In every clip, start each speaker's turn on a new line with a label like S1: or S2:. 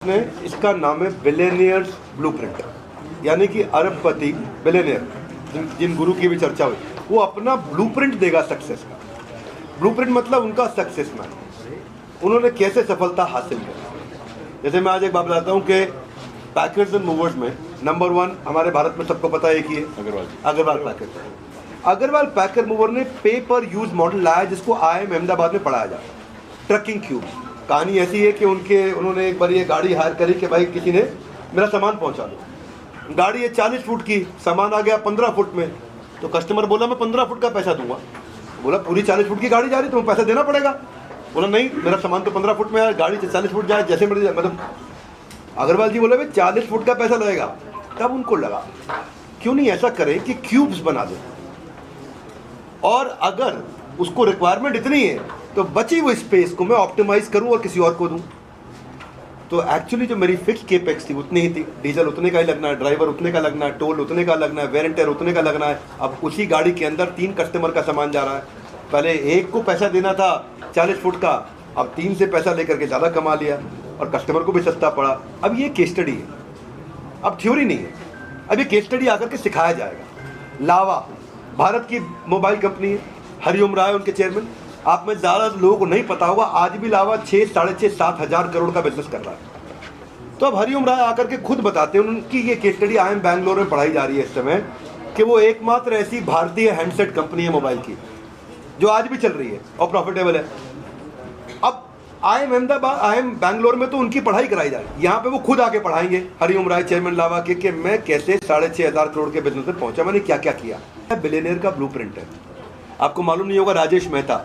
S1: ने इसका नाम है बिलियनियर्स ब्लूप्रिंट, यानी कि अरबपति बिलियनियर जिन गुरु की भी चर्चा हुई, वो अपना ब्लूप्रिंट देगा सक्सेस का। ब्लूप्रिंट मतलब उनका सक्सेस मैन, उन्होंने कैसे सफलता हासिल की। जैसे मैं आज एक बात बताता हूँ कि पैकर्स एंड मूवर्स में नंबर 1 हमारे भारत में सबको पता है एक ही है, अग्रवाल पैकर। अग्रवाल पैकर मूवर ने पे पर यूज मॉडल लाया जिसको IIM अहमदाबाद में पढ़ाया जाता है, ट्रकिंग क्यूब। कहानी ऐसी है कि उन्होंने एक बार ये गाड़ी हायर करी कि भाई किसी ने मेरा सामान पहुंचा दो। गाड़ी है 40 फुट की, सामान आ गया 15 फुट में, तो कस्टमर बोला मैं 15 फुट का पैसा दूंगा। बोला पूरी 40 फुट की गाड़ी जा रही तो पैसा देना पड़ेगा। बोला नहीं, मेरा सामान तो 15 फुट में है, गाड़ी 40 फुट जाए जैसे मर्जी, मतलब अग्रवाल जी बोले भाई 40 फुट का पैसा लगेगा। तब उनको लगा क्यों नहीं ऐसा करें कि क्यूब्स बना दें, और अगर उसको रिक्वायरमेंट इतनी है तो बची हुई स्पेस को मैं ऑप्टिमाइज करूं और किसी और को दूं। तो एक्चुअली जो मेरी फिक्स केपेक्स थी उतनी ही थी, डीजल उतने का ही लगना है, ड्राइवर उतने का लगना है, टोल उतने का लगना है, वेयर एंड टेयर उतने का लगना है। अब उसी गाड़ी के अंदर 3 कस्टमर का सामान जा रहा है, पहले एक को पैसा देना था 40 फुट का, अब 3 से पैसा लेकर के ज़्यादा कमा लिया और कस्टमर को भी सस्ता पड़ा। अब ये केस स्टडी है, अब थ्योरी नहीं है, अब ये केस स्टडी आकर के सिखाया जाएगा। लावा भारत की मोबाइल कंपनी है, हरिओम राय उनके चेयरमैन। आप में ज़्यादा लोगों को नहीं पता होगा, आज भी लावा 6, 6.5, 7 हज़ार करोड़ का बिजनेस कर रहा है। तो अब हरिओम राय आकर के खुद बताते हैं, उनकी ये केस स्टडी IIM बैंगलोर में पढ़ाई जा रही है इस समय, कि वो एकमात्र ऐसी भारतीय हैंडसेट कंपनी है मोबाइल की जो आज भी चल रही है और प्रॉफिटेबल है। अब IIM अहमदाबाद, IIM बैंगलोर में तो उनकी पढ़ाई कराई जा रही है, यहाँ पे वो खुद आके पढ़ाएंगे हरिओम राय चेयरमैन लावा के, कि मैं कैसे 6.5 हज़ार करोड़ के बिजनेस में पहुंचा, मैंने क्या क्या किया। बिलियनियर का ब्लूप्रिंट है। आपको मालूम नहीं होगा राजेश मेहता,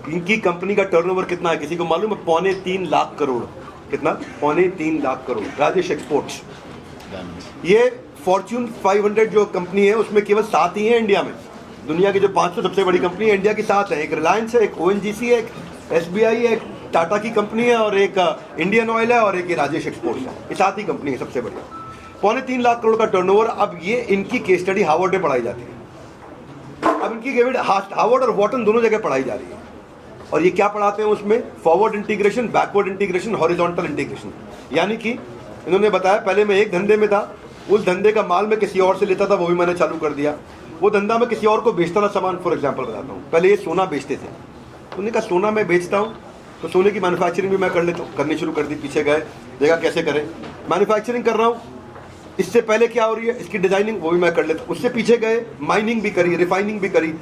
S1: इनकी कंपनी का टर्नओवर कितना है किसी को मालूम है? 3.25 लाख करोड़। कितना? 3.25 लाख करोड़। राजेश एक्सपोर्ट्स, ये फॉर्च्यून 500 जो कंपनी है उसमें केवल 7 ही है इंडिया में। दुनिया की जो 500 सबसे बड़ी कंपनी है इंडिया की 7 है, एक रिलायंस है, एक ONGC है, एक SBI है, एक टाटा की कंपनी है, और एक इंडियन ऑयल है, और एक राजेश एक्सपोर्ट्स है। ये 7 ही कंपनी है सबसे बढ़िया। 3.25 लाख करोड़ का टर्नओवर। अब ये इनकी केस स्टडी हार्वर्ड में पढ़ाई जाती है। अब इनकी हार्वर्ड और वॉटन दोनों जगह पढ़ाई जा रही है, और ये क्या पढ़ाते हैं उसमें? Forward integration, backward integration, horizontal integration. यानी कि इन्होंने बताया पहले मैं एक धंधे में था, उस धंधे का माल मैं किसी और से लेता था, वो भी मैंने चालू कर दिया। वो धंधा मैं किसी और को बेचता था सामान। फॉर एग्जाम्पल बताता हूँ, पहले ये सोना बेचते थे, उन्होंने कहा सोना मैं बेचता हूँ तो सोने की मैन्युफैक्चरिंग भी मैं कर लेता हूँ, करनी शुरू कर दी। पीछे गए, देखा कैसे करें, मैन्युफैक्चरिंग कर रहा हूँ, इससे पहले क्या हो रही है इसकी डिजाइनिंग, वो भी मैं कर लेता हूँ। उससे पीछे गए, माइनिंग भी करी, रिफाइनिंग भी करी।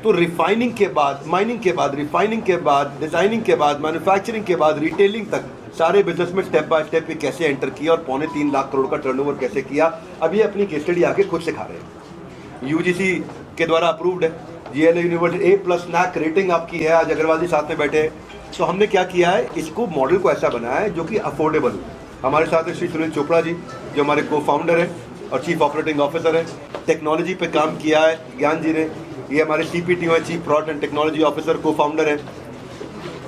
S1: तो रिफाइनिंग के बाद, माइनिंग के बाद, रिफाइनिंग के बाद, डिजाइनिंग के बाद, मैन्युफैक्चरिंग के बाद, रिटेलिंग तक सारे बिजनेस में स्टेप बाय स्टेप कैसे एंटर किया और 3.25 लाख करोड़ का टर्नओवर कैसे किया। अब ये अपनी केस स्टडी आके खुद सिखा रहे हैं। UGC के द्वारा अप्रूव्ड है, GLA university A+ NAC rating आपकी है। आज अग्रवाल जी साथ में बैठे हैं। तो हमने क्या किया है, इसको मॉडल को ऐसा बनाया है जो कि अफोर्डेबल हो। हमारे साथ है श्री सुनील चोपड़ा जी, जो हमारे को-फाउंडर हैं और चीफ ऑपरेटिंग ऑफिसर है। टेक्नोलॉजी पे काम किया है ज्ञान जी ने, ये हमारे CPTO है, chief product and technology officer, co-founder है।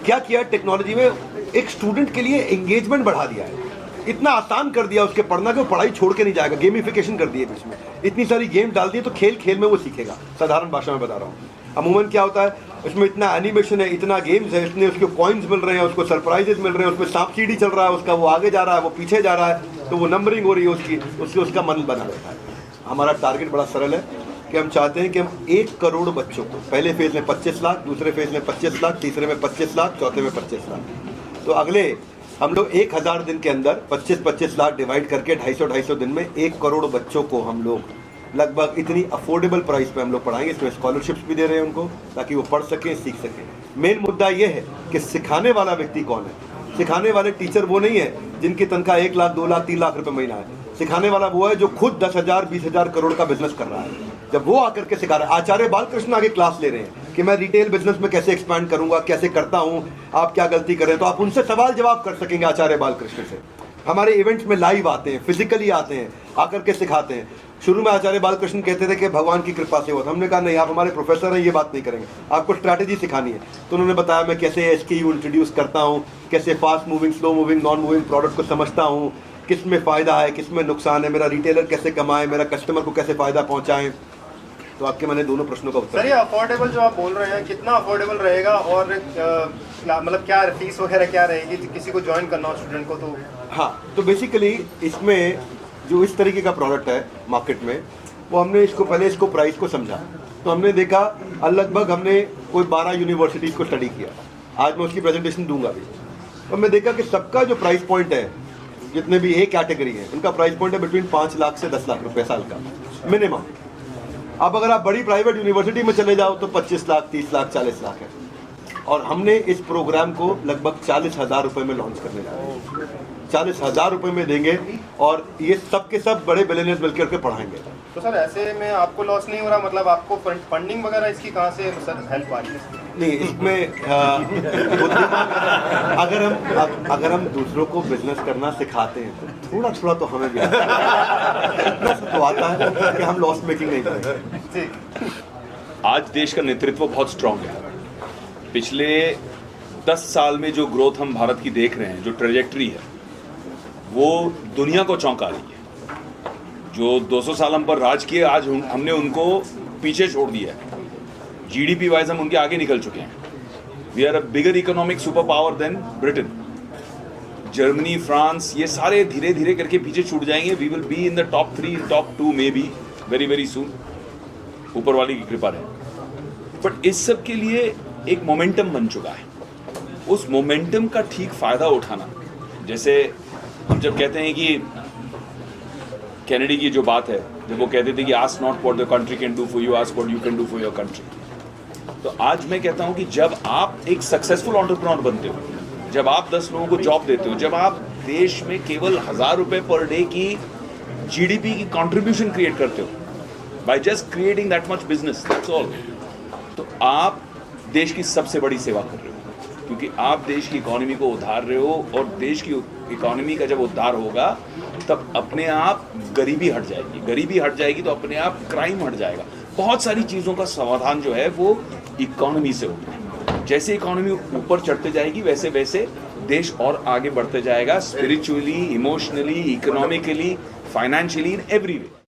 S1: क्या किया टेक्नोलॉजी में? एक स्टूडेंट के लिए एंगेजमेंट बढ़ा दिया है, इतना आसान कर दिया उसके पढ़ना कि वो पढ़ाई छोड़ के नहीं जाएगा। गेमिफिकेशन कर दिए बीच में, इतनी सारी गेम डाल दी तो खेल खेल में वो सीखेगा। साधारण भाषा में बता रहा हूँ। अमूमन क्या होता है, उसमें इतना एनिमेशन है, इतना गेम्स है, इतने उसको कॉइन्स मिल रहे हैं, उसको सरप्राइजेस मिल रहे हैं, उसमें सांप सीढ़ी चल रहा है उसका, वो आगे जा रहा है, वो पीछे जा रहा है, तो वो नंबरिंग हो रही है उसकी, उसका मन बना रहता है। हमारा टारगेट बड़ा सरल है कि हम चाहते हैं कि हम 1 करोड़ बच्चों को, पहले फेज में 25 लाख, दूसरे फेज में 25 लाख, तीसरे में 25 लाख, चौथे में 25 लाख। तो अगले हम लोग 1000 दिन के अंदर 25-25 लाख डिवाइड करके 250-250 दिन में 1 करोड़ बच्चों को हम लोग लगभग इतनी अफोर्डेबल प्राइस पे हम लोग पढ़ाएंगे। इसमें स्कॉलरशिप्स भी दे रहे हैं उनको, ताकि वो पढ़ सकें, सीख सकें। मेन मुद्दा ये है कि सिखाने वाला व्यक्ति कौन है। सिखाने वाले टीचर वो नहीं है जिनकी तनख्वाह 1 लाख, 2 लाख, 3 लाख रुपए महीना है। सिखाने वाला वो है जो खुद 10,000, 20,000 करोड़ का बिजनेस कर रहा है। जब वो आकर के सिखा रहा है, आचार्य बालकृष्ण आगे क्लास ले रहे हैं कि मैं रिटेल बिजनेस में कैसे एक्सपैंड करूंगा, कैसे करता हूं, आप क्या गलती कर रहे हैं, तो आप उनसे सवाल जवाब कर सकेंगे आचार्य बालकृष्ण से। हमारे इवेंट्स में लाइव आते हैं, फिजिकली आते हैं, आकर के सिखाते हैं। शुरू में आचार्य बालकृष्ण कहते थे कि भगवान की कृपा से हुआ, हमने कहा नहीं, आप हमारे प्रोफेसर हैं, ये बात नहीं करेंगे, आपको स्ट्रैटेजी सिखानी है। तो उन्होंने बताया मैं कैसे SKU इंट्रोड्यूस करता हूँ, कैसे fast moving, slow moving, non moving product को समझता हूँ, किस में फ़ायदा है, किस में नुकसान है, मेरा रिटेलर कैसे कमाए, मेरा कस्टमर को कैसे फ़ायदा पहुँचाएँ। तो आपके मैंने दोनों प्रश्नों का उत्तर।
S2: सर ये अफोर्डेबल जो आप बोल रहे हैं, कितना अफोर्डेबल रहेगा और मतलब क्या फीस वगैरह क्या रहेगी किसी को ज्वाइन करना हो स्टूडेंट को? तो
S1: हाँ, तो बेसिकली इसमें जो इस तरीके का प्रोडक्ट है मार्केट में, वो हमने इसको प्राइस को समझा। तो हमने देखा लगभग हमने कोई 12 यूनिवर्सिटीज़ को स्टडी किया। आज मैं उसकी प्रेजेंटेशन दूंगा भी। तो हमने देखा कि सबका जो प्राइस पॉइंट है, जितने भी ए कैटेगरी है, उनका प्राइस पॉइंट है बिटवीन 5 लाख से 10 लाख रुपए साल का मिनिमम। अब अगर आप बड़ी प्राइवेट यूनिवर्सिटी में चले जाओ तो 25 लाख, 30 लाख, 40 लाख है। और हमने इस प्रोग्राम को लगभग 40,000 रुपये में लॉन्च करने जा रहे हैं। 40,000 रुपये में देंगे और ये सब के सब बड़े बिलियनियर्स मिलकर के पढ़ाएंगे।
S2: तो सर ऐसे में आपको लॉस नहीं हो रहा, मतलब आपको फंडिंग वगैरह इसकी कहाँ से सर हेल्प आ रही है?
S1: नहीं, इसमें अगर हम दूसरों को बिजनेस करना सिखाते हैं तो थोड़ा थोड़ा तो हमें भी आता है। इतना सा तो आता है कि हम लॉस मेकिंग नहीं करेंगे।
S3: आज देश का नेतृत्व बहुत स्ट्रांग है। पिछले 10 साल में जो ग्रोथ हम भारत की देख रहे हैं, जो ट्रेजेक्ट्री है, वो दुनिया को चौंका रही है। जो 200 साल हम पर राज किए, आज हमने उनको पीछे छोड़ दिया है। जीडीपी वाइज हम उनके आगे निकल चुके हैं। We are a bigger economic super power than Britain. Germany, France, ये सारे धीरे धीरे करके पीछे छूट जाएंगे। We will be in the top 3, top 2 maybe very very soon, ऊपर वाली की कृपा रहे। बट इस सब के लिए एक मोमेंटम बन चुका है। उस मोमेंटम का ठीक फायदा उठाना, जैसे हम जब कहते हैं कि कैनेडी की जो बात है, जब वो कहते थे कि ask not what the country can do for you, ask what you can do for your country. तो आज मैं कहता हूं कि जब आप एक सक्सेसफुल एंटरप्रेन्योर बनते हो, जब आप 10 लोगों को जॉब देते हो, जब आप देश में केवल 1,000 रुपए पर डे की जीडीपी की कंट्रीब्यूशन क्रिएट करते हो by just creating that much business, that's all, तो आप देश की सबसे बड़ी सेवा कर रहे हो, क्योंकि आप देश की इकोनॉमी को उधार रहे हो। और देश की इकोनॉमी का जब उद्धार होगा तब अपने आप गरीबी हट जाएगी। गरीबी हट जाएगी तो अपने आप क्राइम हट जाएगा। बहुत सारी चीज़ों का समाधान जो है वो इकोनॉमी से होता है। जैसे इकोनॉमी ऊपर चढ़ते जाएगी वैसे वैसे देश और आगे बढ़ते जाएगा, spiritually, emotionally, economically, financially, in every way.